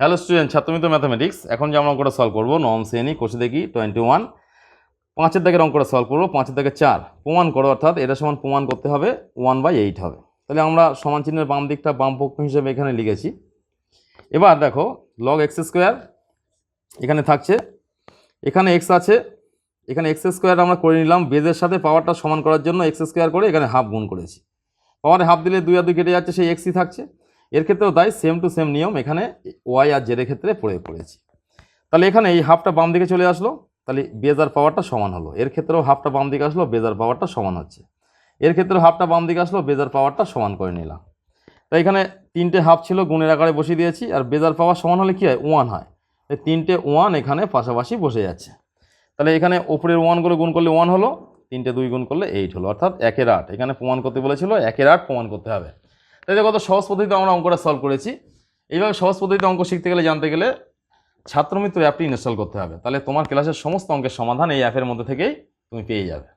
Hello student, ছাত্রমিত্র mathematics. এখন যে আমরা অঙ্কটা সলভ করবো নবম শ্রেণী, কোষে দেখি 21, 5-এর দাগের অঙ্কটা সলভ করবো। 5-এর দাগে 4 প্রমাণ করো, অর্থাৎ এটা সমান প্রমাণ করতে হবে 1/8 হবে। তাহলে আমরা সমান চিহ্নের বাম দিকটা বাম পক্ষ হিসেবে এখানে লিখেছি। এবার দেখো লগ এক্স স্কোয়ার এখানে থাকছে, এখানে এক্স আছে, এখানে এক্স স্কোয়ার আমরা করে নিলাম। বেজের সাথে পাওয়ারটা সমান করার জন্য এক্স স্কোয়ার করে এখানে হাফ গুণ করেছি। পাওয়ারে হাফ দিলে 2 আর 2 কেটে যাচ্ছে, সেই এক্সই থাকছে। এর ক্ষেত্রেও তাই সেম টু সেম নিয়ম এখানে ওয়াই আর জেডের ক্ষেত্রে প্রয়োগ করেছি। তাহলে এখানে এই হাফটা বাম দিকে চলে আসলো, তাহলে বেজ আর পাওয়ারটা সমান হলো। এর ক্ষেত্রেও হাফটা বাম দিকে আসলো, বেজ আর পাওয়ারটা সমান হচ্ছে। এর ক্ষেত্রেও হাফটা বাম দিকে আসলো, বেজ আর পাওয়ারটা সমান করে নিলাম। তাই এখানে 3টে হাফ ছিল, গুণের আকারে বসিয়ে দিয়েছি। আর বেজ আর পাওয়ার সমান হলে কী হয়? 1 হয়। এই 3টে 1 এখানে পাশাপাশি বসে যাচ্ছে। তাহলে এখানে ওপরের 1গুলো গুণ করলে 1 হলো, 3টে 2 গুণ করলে 8 হলো, অর্থাৎ 1-এর 8 এখানে প্রমাণ করতে বলেছিল, 1-এর 8 প্রমাণ করতে হবে। তাই কত সহজ পদ্ধতিতে আমরা অঙ্কটা সলভ করেছি। এইভাবে সহজ পদ্ধতিতে অঙ্ক শিখতে গেলে, জানতে গেলে ছাত্রমিত্র অ্যাপটি ইনস্টল করতে হবে। তাহলে তোমার ক্লাসের সমস্ত অঙ্কের সমাধান এই অ্যাপের মধ্যে থেকেই তুমি পেয়ে যাবে।